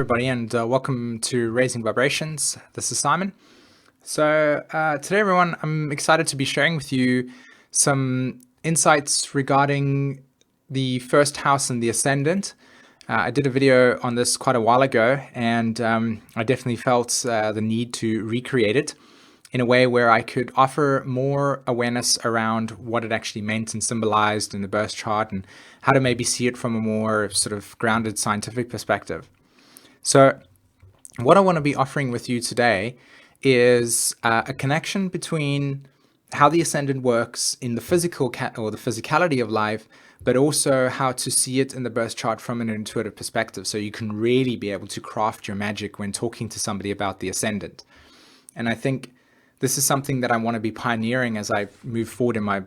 everybody, and welcome to Raising Vibrations. This is Simon. So today, everyone, I'm excited to be sharing with you some insights regarding the first house and the Ascendant. I did a video on this quite a while ago, and I definitely felt the need to recreate it in a way where I could offer more awareness around what it actually meant and symbolized in the birth chart, and how to maybe see it from a more sort of grounded scientific perspective. So what I want to be offering with you today is a connection between how the Ascendant works in the physical or the physicality of life, but also how to see it in the birth chart from an intuitive perspective, so you can really be able to craft your magic when talking to somebody about the Ascendant. And I think this is something that I want to be pioneering as I move forward in my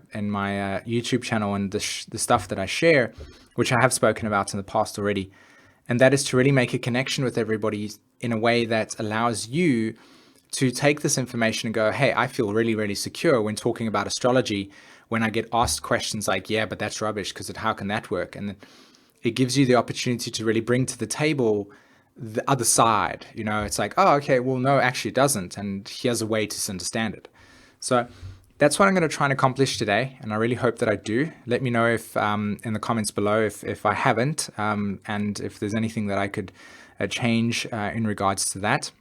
YouTube channel and the stuff that I share, which I have spoken about in the past already. And that is to really make a connection with everybody in a way that allows you to take this information and go, hey, I feel really, really secure when talking about astrology, when I get asked questions like, yeah, but that's rubbish, because how can that work? And it gives you the opportunity to really bring to the table the other side. You know, it's like, oh, okay, well, no, actually it doesn't. And here's a way to understand it. So that's what I'm going to try and accomplish today. And I really hope that I do. Let me know if in the comments below if I haven't, and if there's anything that I could change in regards to that.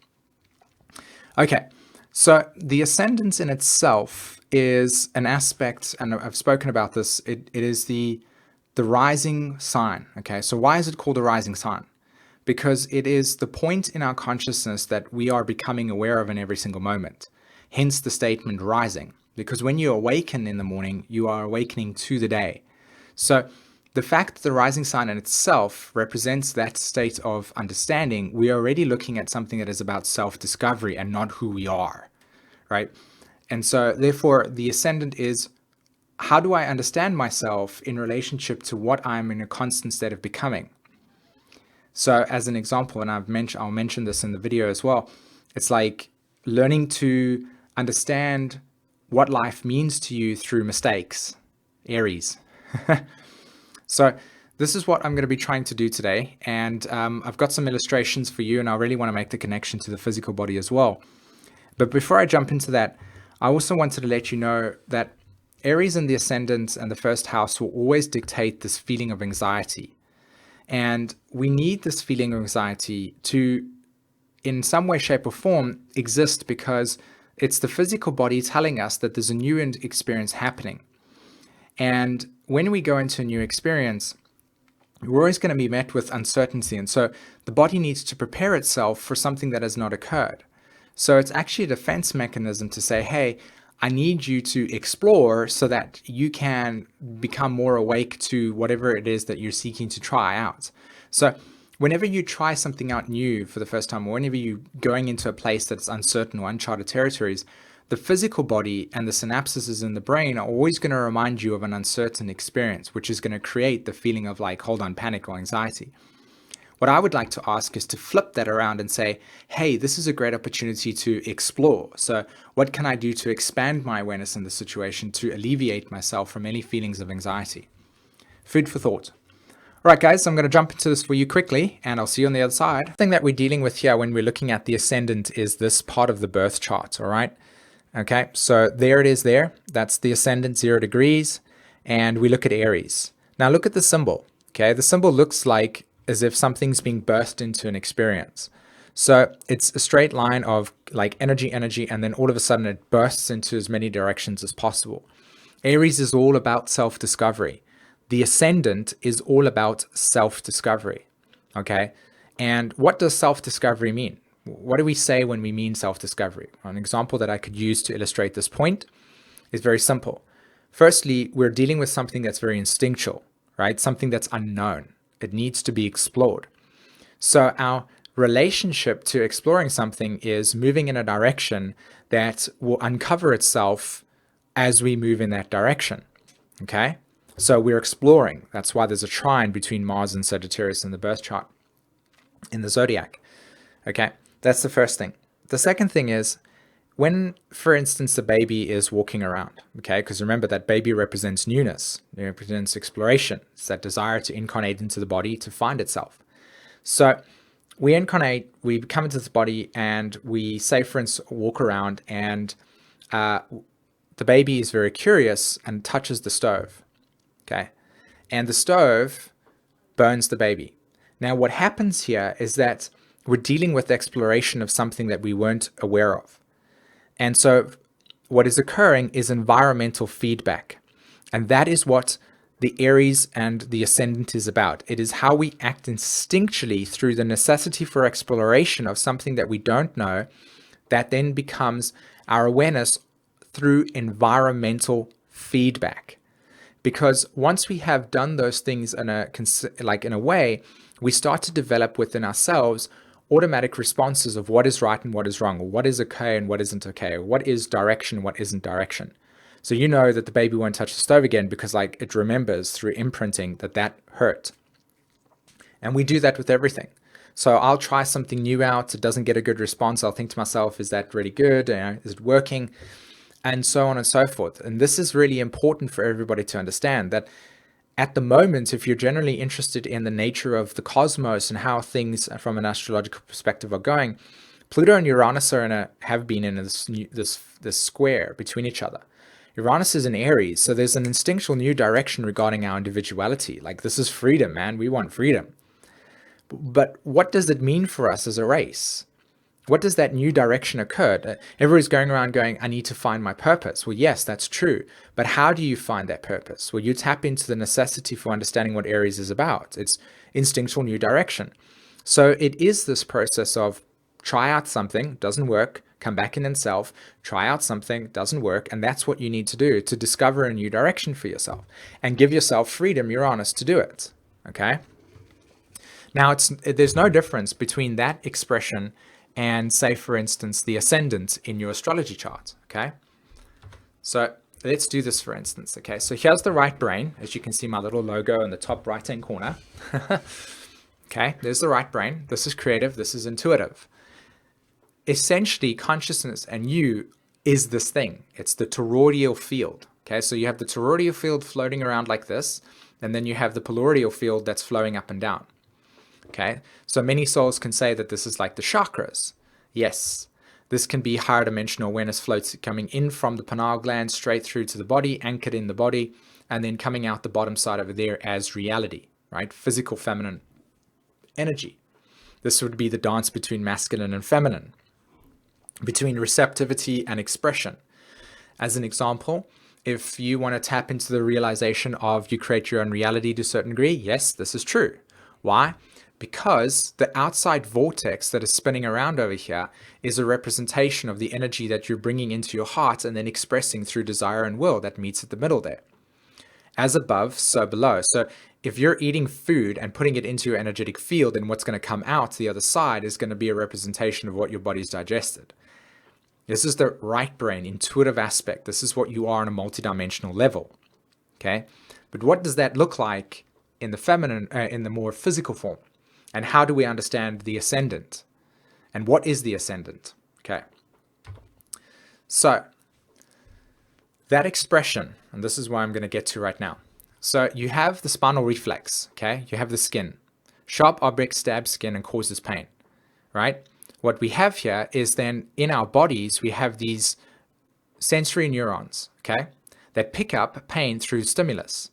Okay, so the Ascendant in itself is an aspect, and I've spoken about this, it is the rising sign. Okay, so why is it called a rising sign? Because it is the point in our consciousness that we are becoming aware of in every single moment. Hence the statement rising, because when you awaken in the morning, you are awakening to the day. So the fact that the rising sign in itself represents that state of understanding, we are already looking at something that is about self-discovery and not who we are, right? And so therefore the Ascendant is, how do I understand myself in relationship to what I'm in a constant state of becoming? So as an example, and I'll mention this in the video as well, it's like learning to understand what life means to you through mistakes, Aries. So this is what I'm going to be trying to do today. And I've got some illustrations for you, and I really want to make the connection to the physical body as well. But before I jump into that, I also wanted to let you know that Aries and the Ascendant and the first house will always dictate this feeling of anxiety. And we need this feeling of anxiety to, in some way, shape, or form, exist, because it's the physical body telling us that there's a new experience happening. And when we go into a new experience, we're always going to be met with uncertainty. And so the body needs to prepare itself for something that has not occurred. So it's actually a defense mechanism to say, hey, I need you to explore so that you can become more awake to whatever it is that you're seeking to try out. So whenever you try something out new for the first time, or whenever you're going into a place that's uncertain or uncharted territories, the physical body and the synapses in the brain are always going to remind you of an uncertain experience, which is going to create the feeling of like, hold on, panic or anxiety. What I would like to ask is to flip that around and say, hey, this is a great opportunity to explore. So what can I do to expand my awareness in the situation to alleviate myself from any feelings of anxiety? Food for thought. All right, guys, I'm going to jump into this for you quickly, and I'll see you on the other side. The thing that we're dealing with here when we're looking at the Ascendant is this part of the birth chart, all right? Okay, so there it is there. That's the Ascendant, 0 degrees, and we look at Aries. Now look at the symbol, okay? The symbol looks like as if something's being burst into an experience. So it's a straight line of like energy, and then all of a sudden it bursts into as many directions as possible. Aries is all about self-discovery. The Ascendant is all about self-discovery, okay? And what does self-discovery mean? What do we say when we mean self-discovery? An example that I could use to illustrate this point is very simple. Firstly, we're dealing with something that's very instinctual, right? Something that's unknown. It needs to be explored. So our relationship to exploring something is moving in a direction that will uncover itself as we move in that direction, okay? So we're exploring. That's why there's a trine between Mars and Sagittarius in the birth chart, in the zodiac, okay? That's the first thing. The second thing is when, for instance, the baby is walking around, okay, because remember that baby represents newness, it represents exploration. It's that desire to incarnate into the body to find itself. So we incarnate, we come into this body, and we say, for instance, walk around, and uh, the baby is very curious and touches the stove. Okay. And the stove burns the baby. Now, what happens here is that we're dealing with exploration of something that we weren't aware of. And so, what is occurring is environmental feedback. And that is what the Aries and the Ascendant is about. It is how we act instinctually through the necessity for exploration of something that we don't know, that then becomes our awareness through environmental feedback. Because once we have done those things in a way, we start to develop within ourselves automatic responses of what is right and what is wrong, or what is okay and what isn't okay, or what is direction, what isn't direction. So you know that the baby won't touch the stove again because it remembers through imprinting that hurt. And we do that with everything. So I'll try something new out. It doesn't get a good response. I'll think to myself, is that really good? Is it working? And so on and so forth. And this is really important for everybody to understand, that at the moment, if you're generally interested in the nature of the cosmos and how things from an astrological perspective are going, Pluto and Uranus have been in this square between each other. Uranus is in Aries, so there's an instinctual new direction regarding our individuality. Like, this is freedom, man. We want freedom. But what does it mean for us as a race? What does that new direction occur? Everybody's going around going, I need to find my purpose. Well, yes, that's true. But how do you find that purpose? Well, you tap into the necessity for understanding what Aries is about. It's instinctual new direction. So it is this process of try out something, doesn't work, come back in self, try out something, doesn't work. And that's what you need to do to discover a new direction for yourself and give yourself freedom, Uranus, to do it. Okay. Now, there's no difference between that expression and, say, for instance, the Ascendant in your astrology chart, okay? So let's do this, for instance, okay? So here's the right brain. As you can see, my little logo in the top right-hand corner. Okay, there's the right brain. This is creative. This is intuitive. Essentially, consciousness and you is this thing. It's the toroidal field, okay? So you have the toroidal field floating around like this, and then you have the polarial field that's flowing up and down. Okay, so many souls can say that this is like the chakras. Yes, this can be higher dimensional awareness floats coming in from the pineal gland straight through to the body, anchored in the body, and then coming out the bottom side over there as reality, right? Physical feminine energy. This would be the dance between masculine and feminine, between receptivity and expression. As an example, if you want to tap into the realization of you create your own reality to a certain degree, yes, this is true. Why? Because the outside vortex that is spinning around over here is a representation of the energy that you're bringing into your heart and then expressing through desire and will that meets at the middle there. As above, so below. So if you're eating food and putting it into your energetic field, then what's going to come out the other side is going to be a representation of what your body's digested. This is the right brain, intuitive aspect. This is what you are on a multidimensional level. Okay? But what does that look like in the feminine, in the more physical form? And how do we understand the Ascendant? And what is the Ascendant? Okay. So that expression, and this is what I'm going to get to right now. So you have the spinal reflex, okay? You have the skin. Sharp object stabs skin and causes pain, right? What we have here is then in our bodies, we have these sensory neurons, okay? That pick up pain through stimulus.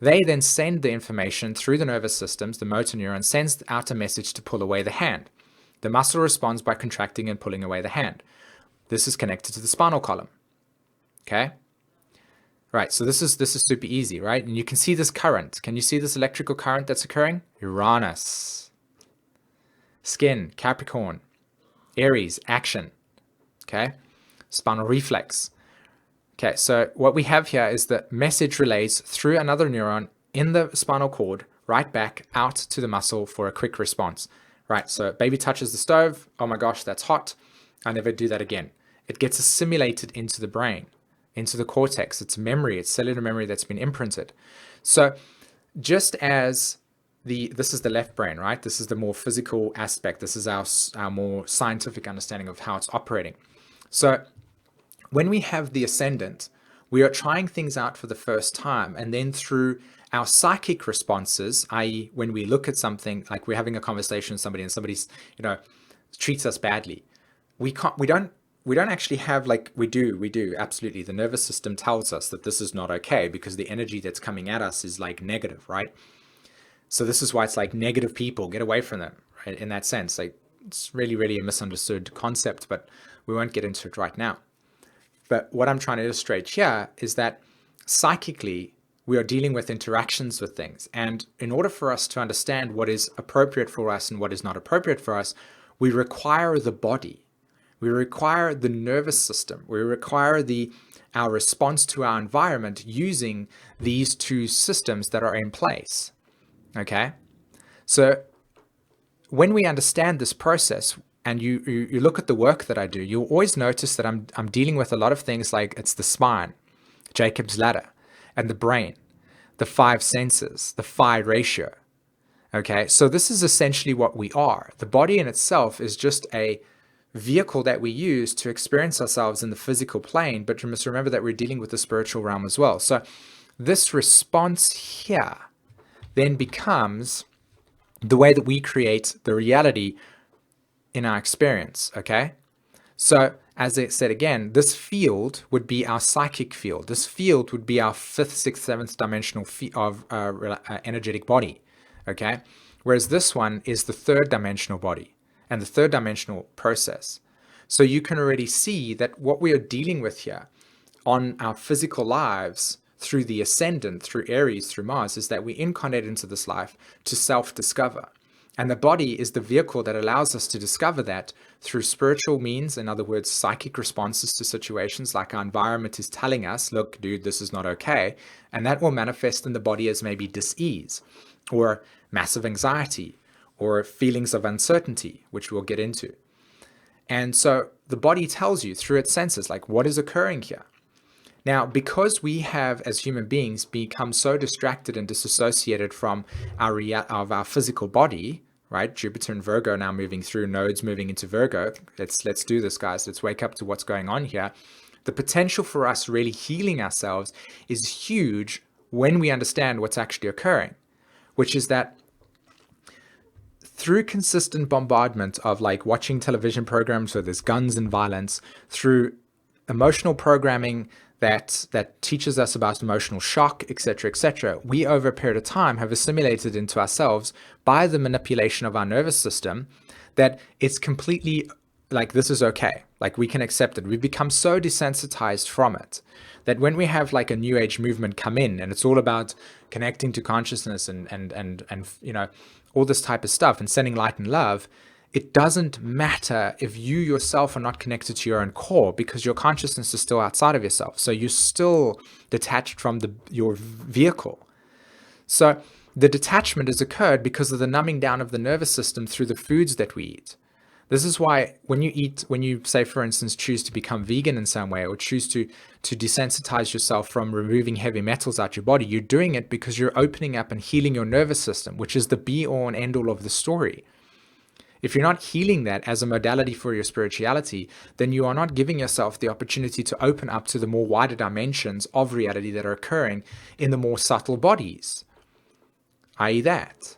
They then send the information through the nervous systems. The motor neuron sends out a message to pull away the hand. The muscle responds by contracting and pulling away the hand. This is connected to the spinal column. Okay? Right, so this is super easy, right? And you can see this current. Can you see this electrical current that's occurring? Uranus. Skin, Capricorn. Aries, action. Okay? Spinal reflex. Okay, so what we have here is the message relays through another neuron in the spinal cord, right back out to the muscle for a quick response. Right, so baby touches the stove. Oh my gosh, that's hot. I'll never do that again. It gets assimilated into the brain, into the cortex. It's memory, it's cellular memory that's been imprinted. So just as this is the left brain, right? This is the more physical aspect. This is our more scientific understanding of how it's operating. So when we have the Ascendant, We are trying things out for the first time, and then through our psychic responses, i.e., when we look at something, like we're having a conversation with somebody and somebody's, treats us badly, we don't actually have, like, we do absolutely. The nervous system tells us that this is not okay because the energy that's coming at us is like negative, right? So this is why it's like negative people, get away from them, right? In that sense, like, it's really, really a misunderstood concept, but we won't get into it right now. But what I'm trying to illustrate here is that psychically, we are dealing with interactions with things. And in order for us to understand what is appropriate for us and what is not appropriate for us, we require the body. We require the nervous system. We require our response to our environment using these two systems that are in place. Okay? So when we understand this process, and you look at the work that I do, you'll always notice that I'm dealing with a lot of things like it's the spine, Jacob's ladder, and the brain, the five senses, the phi ratio. Okay, so this is essentially what we are. The body in itself is just a vehicle that we use to experience ourselves in the physical plane, but you must remember that we're dealing with the spiritual realm as well. So this response here then becomes the way that we create the reality in our experience, okay? So as I said again, this field would be our psychic field. This field would be our fifth, sixth, seventh dimensional energetic body, okay? Whereas this one is the third dimensional body and the third dimensional process. So you can already see that what we are dealing with here on our physical lives through the Ascendant, through Aries, through Mars, is that we incarnate into this life to self-discover. And the body is the vehicle that allows us to discover that through spiritual means, in other words, psychic responses to situations, like our environment is telling us, look, dude, this is not okay. And that will manifest in the body as maybe dis-ease or massive anxiety or feelings of uncertainty, which we'll get into. And so the body tells you through its senses, like, what is occurring here? Now, because we have, as human beings, become so distracted and disassociated from our physical body, right? Jupiter and Virgo now moving through, nodes moving into Virgo. Let's do this, guys. Let's wake up to what's going on here. The potential for us really healing ourselves is huge when we understand what's actually occurring, which is that through consistent bombardment of, like, watching television programs where there's guns and violence, through emotional programming that teaches us about emotional shock, etc., we over a period of time have assimilated into ourselves by the manipulation of our nervous system that it's completely like, this is okay. Like, we can accept it. We've become so desensitized from it that when we have, like, a new age movement come in and it's all about connecting to consciousness and all this type of stuff and sending light and love, it doesn't matter if you yourself are not connected to your own core, because your consciousness is still outside of yourself. So you're still detached from your vehicle. So the detachment has occurred because of the numbing down of the nervous system through the foods that we eat. This is why when you say, for instance, choose to become vegan in some way, or choose to desensitize yourself from removing heavy metals out your body, you're doing it because you're opening up and healing your nervous system, which is the be-all and end-all of the story. If you're not healing that as a modality for your spirituality, then you are not giving yourself the opportunity to open up to the more wider dimensions of reality that are occurring in the more subtle bodies, i.e. that.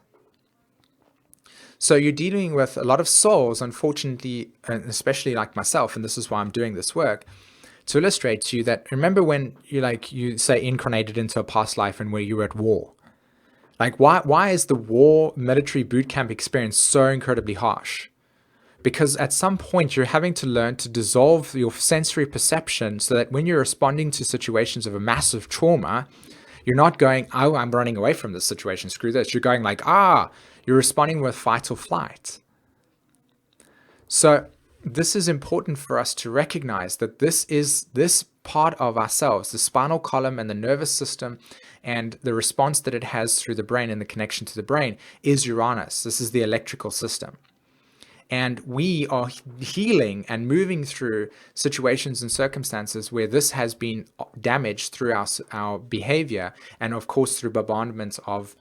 So you're dealing with a lot of souls, unfortunately, and especially like myself, and this is why I'm doing this work, to illustrate to you that, remember when you say incarnated into a past life and where you were at war? Like, why is the war military boot camp experience so incredibly harsh? Because at some point you're having to learn to dissolve your sensory perception so that when you're responding to situations of a massive trauma, you're not going, oh, I'm running away from this situation, screw this. You're going like, you're responding with fight or flight. So this is important for us to recognize that this part of ourselves, the spinal column and the nervous system, and the response that it has through the brain and the connection to the brain, is Uranus. This is the electrical system. And we are healing and moving through situations and circumstances where this has been damaged through our behavior, and of course through bombardment of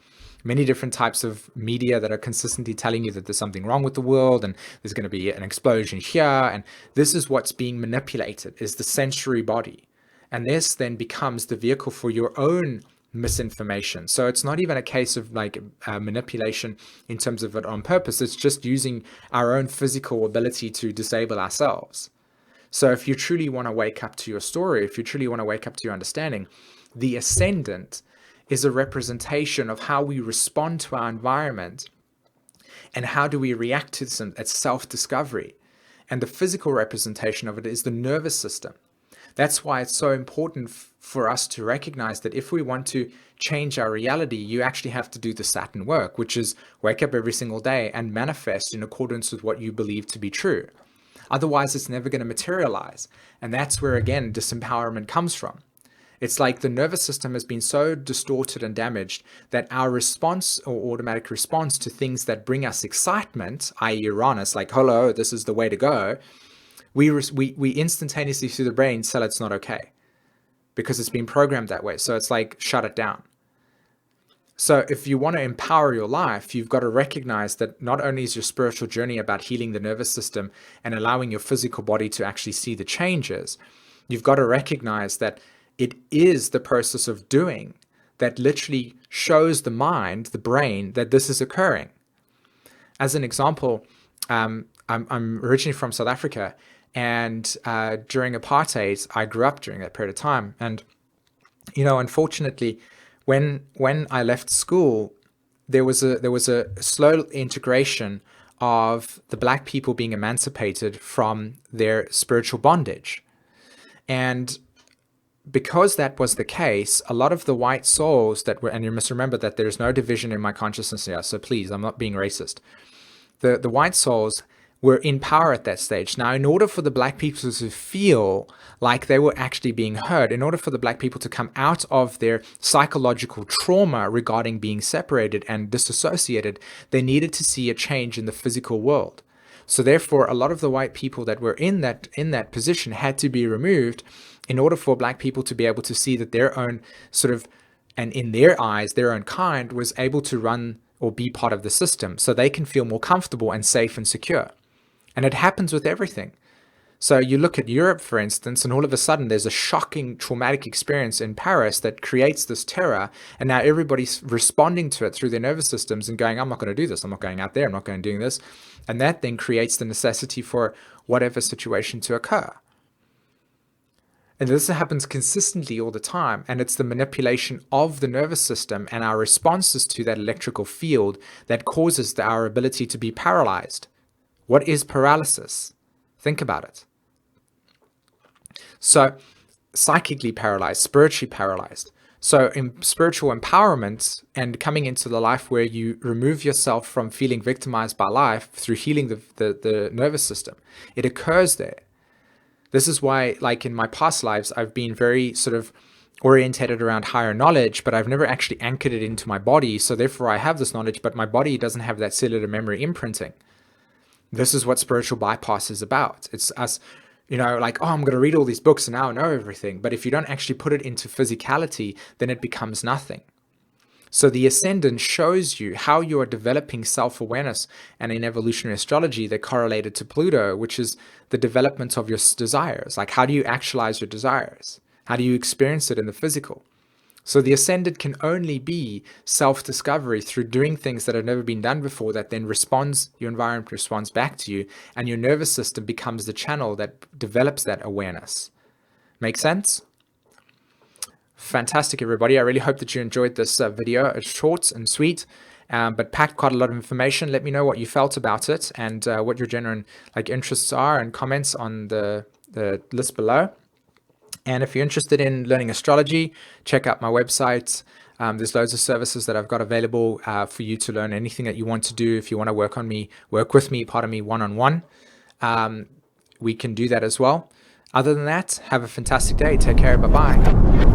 many different types of media that are consistently telling you that there's something wrong with the world and there's going to be an explosion here. And this is what's being manipulated, is the sensory body. And this then becomes the vehicle for your own misinformation. So it's not even a case of like manipulation in terms of it on purpose. It's just using our own physical ability to disable ourselves. So if you truly want to wake up to your story, if you truly want to wake up to your understanding, the ascendant is a representation of how we respond to our environment and how do we react to them at self-discovery. And the physical representation of it is the nervous system. That's why it's so important for us to recognize that if we want to change our reality, you actually have to do the Saturn work, which is wake up every single day and manifest in accordance with what you believe to be true. Otherwise, it's never going to materialize. And that's where, again, disempowerment comes from. It's like the nervous system has been so distorted and damaged that our response or automatic response to things that bring us excitement, i.e. Uranus, like, hello, this is the way to go, we instantaneously through the brain tell it's not okay because it's been programmed that way. So it's like, shut it down. So if you want to empower your life, you've got to recognize that not only is your spiritual journey about healing the nervous system and allowing your physical body to actually see the changes, you've got to recognize that it is the process of doing that literally shows the mind, the brain, that this is occurring. As an example, I'm originally from South Africa, and during apartheid, I grew up during that period of time. And, you know, unfortunately, when I left school, there was a slow integration of the black people being emancipated from their spiritual bondage. And because that was the case, a lot of the white souls that were, and you must remember that there's no division in my consciousness here, so please, I'm not being racist. The white souls were in power at that stage. Now, in order for the black people to feel like they were actually being heard, in order for the black people to come out of their psychological trauma regarding being separated and disassociated, they needed to see a change in the physical world. So therefore, a lot of the white people that were in that position had to be removed in order for black people to be able to see that their own sort of, and in their eyes, their own kind was able to run or be part of the system so they can feel more comfortable and safe and secure. And it happens with everything. So you look at Europe, for instance, and all of a sudden there's a shocking traumatic experience in Paris that creates this terror. And now everybody's responding to it through their nervous systems and going, I'm not going to do this. I'm not going out there. I'm not going to do this. And that then creates the necessity for whatever situation to occur. And this happens consistently all the time. And it's the manipulation of the nervous system and our responses to that electrical field that causes our ability to be paralyzed. What is paralysis? Think about it. So, psychically paralyzed, spiritually paralyzed. So, in spiritual empowerment and coming into the life where you remove yourself from feeling victimized by life through healing the nervous system, it occurs there. This is why, like in my past lives, I've been very sort of orientated around higher knowledge, but I've never actually anchored it into my body. So therefore I have this knowledge, but my body doesn't have that cellular memory imprinting. This is what spiritual bypass is about. It's us, you know, like, oh, I'm going to read all these books and now I know everything. But if you don't actually put it into physicality, then it becomes nothing. So the Ascendant shows you how you are developing self-awareness, and in evolutionary astrology, they're correlated to Pluto, which is the development of your desires. Like, how do you actualize your desires? How do you experience it in the physical? So the Ascendant can only be self-discovery through doing things that have never been done before, that then responds, your environment responds back to you, and your nervous system becomes the channel that develops that awareness. Make sense? Fantastic, everybody. I really hope that you enjoyed this video. It's short and sweet, but packed quite a lot of information. Let me know what you felt about it and what your genuine interests are, and comments on the list below. And if you're interested in learning astrology, check out my website. There's loads of services that I've got available for you to learn anything that you want to do. If you want to work with me, one-on-one, we can do that as well. Other than that, have a fantastic day. Take care. Bye-bye.